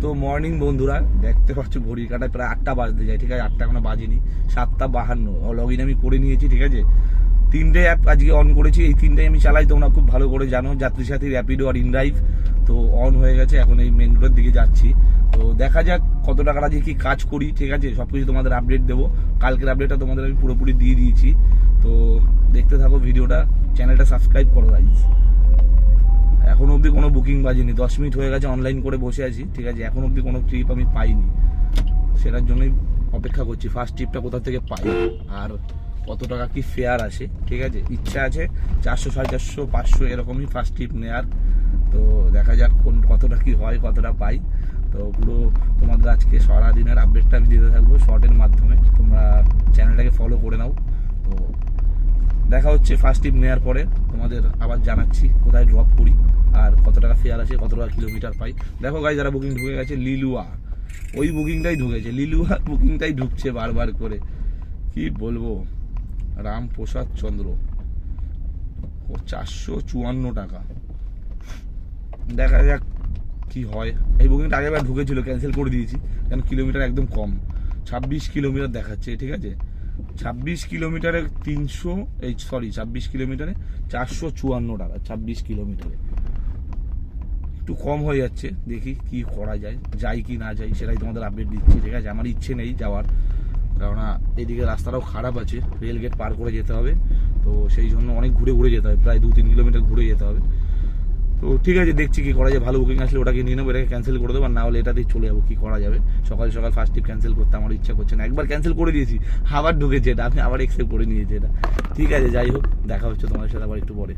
তো মর্নিং বন্ধুরা, দেখতে পাচ্ছ ঘড়ির কাটায় প্রায় 8টা বাজতে যায়, ঠিক আছে? 8টা এখনো বাজেনি, 7:52 লগ ইন আমি করে নিয়েছি, ঠিক আছে? 3টে অ্যাপ আজকে অন করেছি, এই 3টাই আমি চালাই, তোমরা খুব ভালো করে জানো, যাত্রী সাথী, র্যাপিডো আর ইনড্রাইভ। তো অন হয়ে গেছে, এখন এই মেন রোডের দিকে যাচ্ছি। তো দেখা যাক কত টাকার আজকে কি কাজ করি, ঠিক আছে? সবকিছু তোমাদের আপডেট দেবো। কালকের আপডেটটা তোমাদের আমি পুরোপুরি দিয়ে দিয়েছি। তো দেখতে থাকো ভিডিওটা, চ্যানেলটা সাবস্ক্রাইব করো গাইস। এখন অবধি কোনো বুকিং বাজেনি, 10 মিনিট হয়ে গেছে অনলাইন করে বসে আছি, ঠিক আছে? এখন অবধি কোনো ট্রিপ আমি পাইনি, সেটার জন্যই অপেক্ষা করছি ফার্স্ট ট্রিপটা কোথা থেকে পাই আর কত টাকা কি ফেয়ার আসে, ঠিক আছে? ইচ্ছা আছে 400, 450, 500 এরকমই ফার্স্ট ট্রিপ নেওয়ার। তো দেখা যাক কতটা কি হয়, কতটা পাই। তো পুরো তোমাদের আজকে সারাদিনের আপডেটটা আমি দিতে থাকবো শর্টের মাধ্যমে, তোমরা চ্যানেলটাকে ফলো করে নাও। তো দেখা হচ্ছে ফার্স্ট ট্রিপ নেওয়ার পরে, তোমাদের আবার জানাচ্ছি কোথায় ড্রপ করি আর কত টাকা ফেয়ার আছে, কত টাকা কিলোমিটার পাই। দেখো গাই, যারা বুকিং ঢুকে গেছে, লিলুয়া ওই বুকিংটাই ঢুকেছে, লিলুয়া বুকিংটাই ঢুকছে বারবার করে, কি বলবো। রামপ্রসাদ চন্দ্র, 454 টাকা। দেখা যাক কি হয়। এই বুকিংটা আগেবার ঢুকেছিল, ক্যান্সেল করে দিয়েছি, কারণ কিলোমিটার একদম কম, 26 কিলোমিটার দেখাচ্ছে, ঠিক আছে? 26 কিলোমিটারে 26 কিলোমিটারে 454 টাকা, 26 কিলোমিটারে একটু কম হয়ে যাচ্ছে। দেখি কি করা যায়, যাই কি না যাই সেটাই তোমাদের আপডেট দিচ্ছি, ঠিক আছে? আমার ইচ্ছে নেই যাওয়ার, কেননা এদিকে রাস্তাটাও খারাপ আছে, রেলগেট পার করে যেতে হবে। তো সেই জন্য অনেক ঘুরে ঘুরে যেতে হবে, প্রায় 2-3 কিলোমিটার ঘুরে যেতে হবে। তো ঠিক আছে, দেখছি কি করা যায়। ভালো বুকিং আসলে ওটাকে নিয়ে নেবো, এটাকে ক্যান্সেল করে দেবো, আর না হলে এটাতেই চলে যাবো। কি করা যাবে, সকাল সকাল ফার্স্ট ট্রিপ ক্যান্সেল করতে আমার ইচ্ছা করছে না। একবার ক্যান্সেল করে দিয়েছি, আবার ঢুকেছে এটা, আমি আবার এক্সেপ্ট করে নিয়েছি এটা। ঠিক আছে, যাই হোক, দেখা হচ্ছে তোমাদের সাথে আবার একটু পরে।